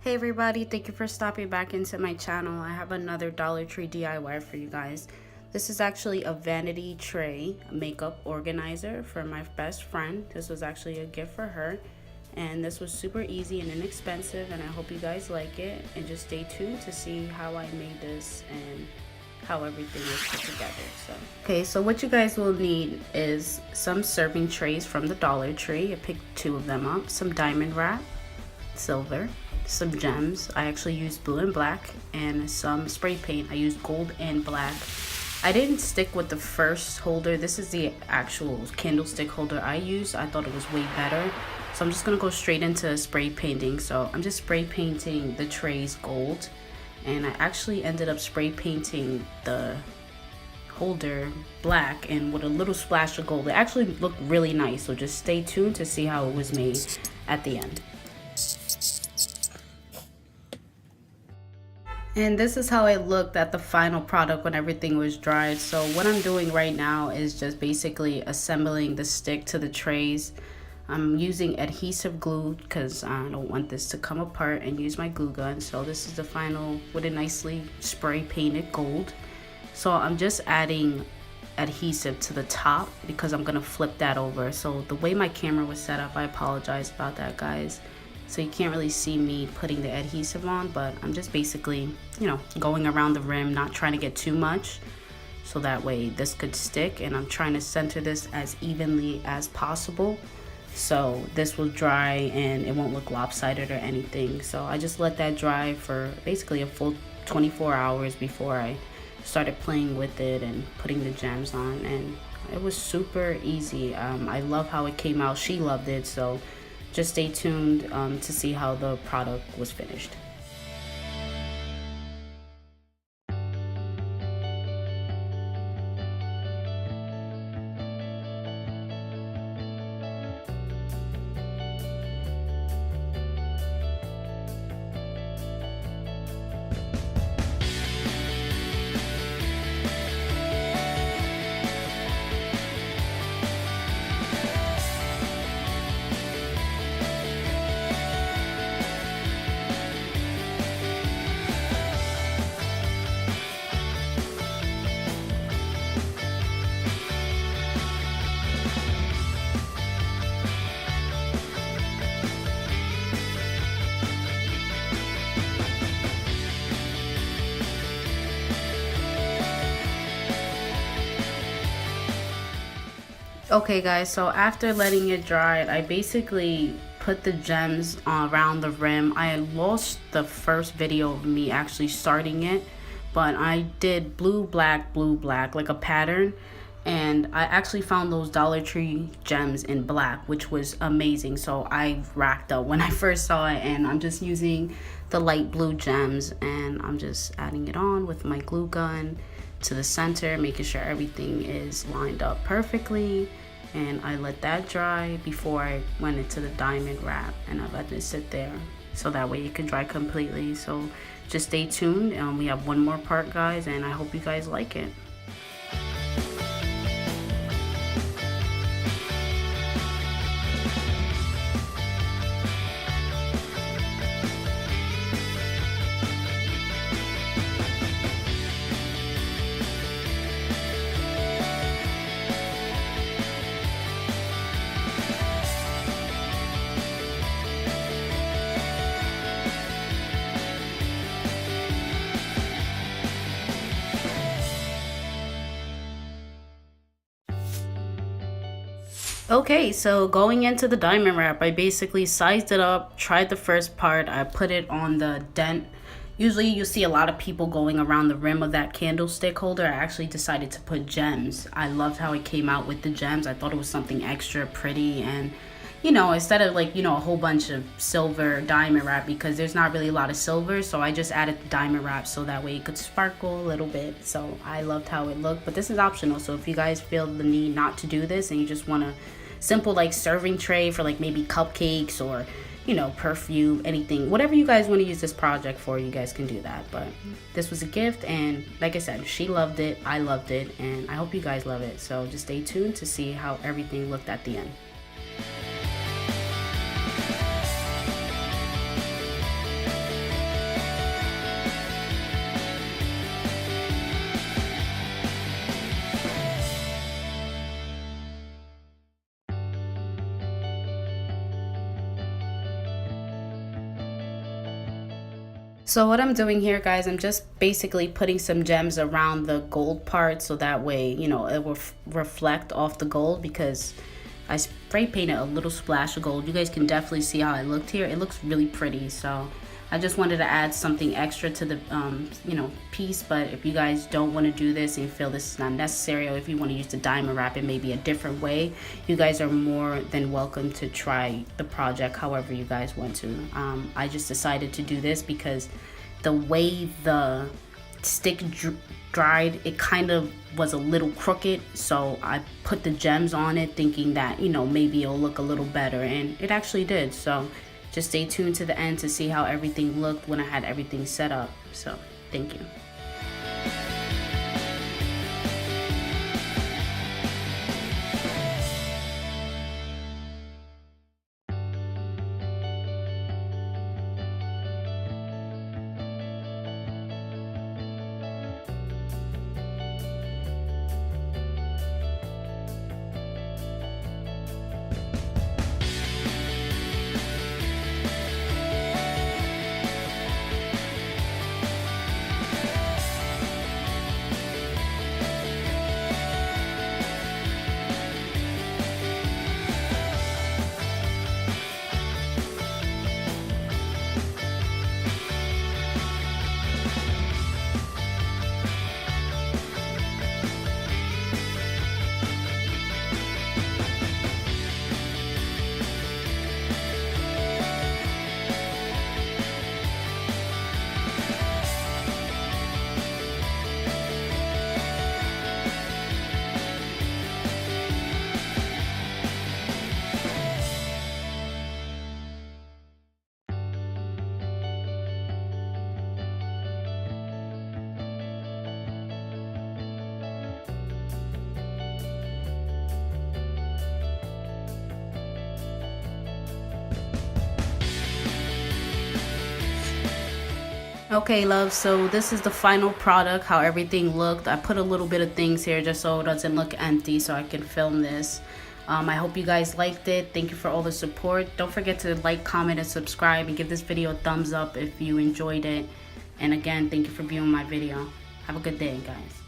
Hey everybody, thank you for stopping back into my channel. I have another Dollar Tree DIY for you guys. This is actually a vanity tray makeup organizer for my best friend. This was actually a gift for her, and this was super easy and inexpensive, and I hope you guys like it. And just stay tuned to see how I made this and how everything was put together. So what you guys will need is some serving trays from the Dollar Tree. I picked 2 of them up, some diamond wrap, silver, some gems. I actually used blue and black, and some spray paint. I used gold and black. I didn't stick with the first holder. This is the actual candlestick holder I used. I thought it was way better, so I'm just gonna go straight into spray painting. So I'm just spray painting the trays gold, and I actually ended up spray painting the holder black and with a little splash of gold. It actually looked really nice, so just stay tuned to see how it was made at the end. And this is how it looked at the final product when everything was dried. So what I'm doing right now is just basically assembling the stick to the trays. I'm using adhesive glue because I don't want this to come apart, and use my glue gun. So this is the final with a nicely spray painted gold. So I'm just adding adhesive to the top because I'm gonna flip that over. So the way my camera was set up, I apologize about that, guys. So you can't really see me putting the adhesive on, but I'm just basically, going around the rim, not trying to get too much, so that way this could stick. And I'm trying to center this as evenly as possible, so this will dry and it won't look lopsided or anything. So I just let that dry for basically a full 24 hours before I started playing with it and putting the gems on, and it was super easy. I love how it came out. She loved it, so just stay tuned to see how the product was finished. Okay guys, so after letting it dry, I basically put the gems around the rim. I lost the first video of me actually starting it, but I did blue, black, like a pattern. And I actually found those Dollar Tree gems in black, which was amazing. So I racked up when I first saw it, and I'm just using the light blue gems, and I'm just adding it on with my glue gun to the center, making sure everything is lined up perfectly. And I let that dry before I went into the diamond wrap, and I let it sit there so that way it can dry completely. So just stay tuned. We have one more part, guys, and I hope you guys like it. Okay, so going into the diamond wrap, I basically sized it up, tried the first part, I put it on the dent. Usually you see a lot of people going around the rim of that candlestick holder. I actually decided to put gems. I loved how it came out with the gems. I thought it was something extra pretty, and instead of a whole bunch of silver diamond wrap, because there's not really a lot of silver, so I just added the diamond wrap so that way it could sparkle a little bit. So I loved how it looked, but this is optional. So if you guys feel the need not to do this and you just want a simple serving tray for maybe cupcakes or perfume, anything, whatever you guys want to use this project for, you guys can do that. But this was a gift, and like I said, she loved it, I loved it, and I hope you guys love it. So just stay tuned to see how everything looked at the end. So what I'm doing here, guys, I'm just basically putting some gems around the gold part so that way, you know, it will reflect off the gold, because I spray painted a little splash of gold. You guys can definitely see how it looked here. It looks really pretty. So I just wanted to add something extra to the, you know, piece. But if you guys don't want to do this and you feel this is not necessary, or if you want to use the diamond wrap in maybe a different way, you guys are more than welcome to try the project however you guys want to. I just decided to do this because the way the stick dried, it kind of was a little crooked, so I put the gems on it thinking that, you know, maybe it'll look a little better, and it actually did. So just stay tuned to the end to see how everything looked when I had everything set up. So thank you. Okay, love, so this is the final product, how everything looked. I put a little bit of things here just so it doesn't look empty, so I can film this. I hope you guys liked it. Thank you for all the support. Don't forget to like, comment, and subscribe, and give this video a thumbs up if you enjoyed it. And again, thank you for viewing my video. Have a good day, guys.